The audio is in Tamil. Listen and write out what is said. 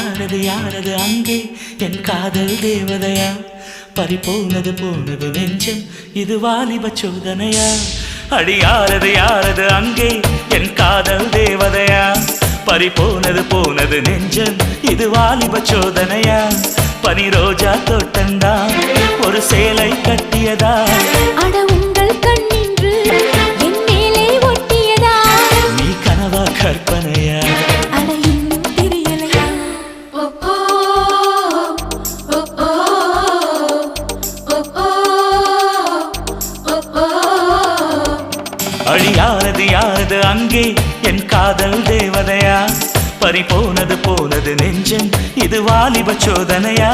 யாரது அங்கே என் காதல் தேவதையா பறிபோனது போனது நெஞ்சம் இது வாலிப சோதனையா யாரது அங்கே என் காதல் தேவதையா பறிபோனது போனது நெஞ்சம் இது வாலிப சோதனையா பனி ரோஜா தோட்டந்தா ஒரு சேலை கட்டியதா அட உங்கள் கண்ணின்று என் மேலே ஒட்டியதா நீ கனவா கற்பனையா அட இன்னும் தெரியலையா யாரது அங்கே என் காதல் தேவதையா பறிபோனது போனது நெஞ்சம் இது வாலிப சோதனையா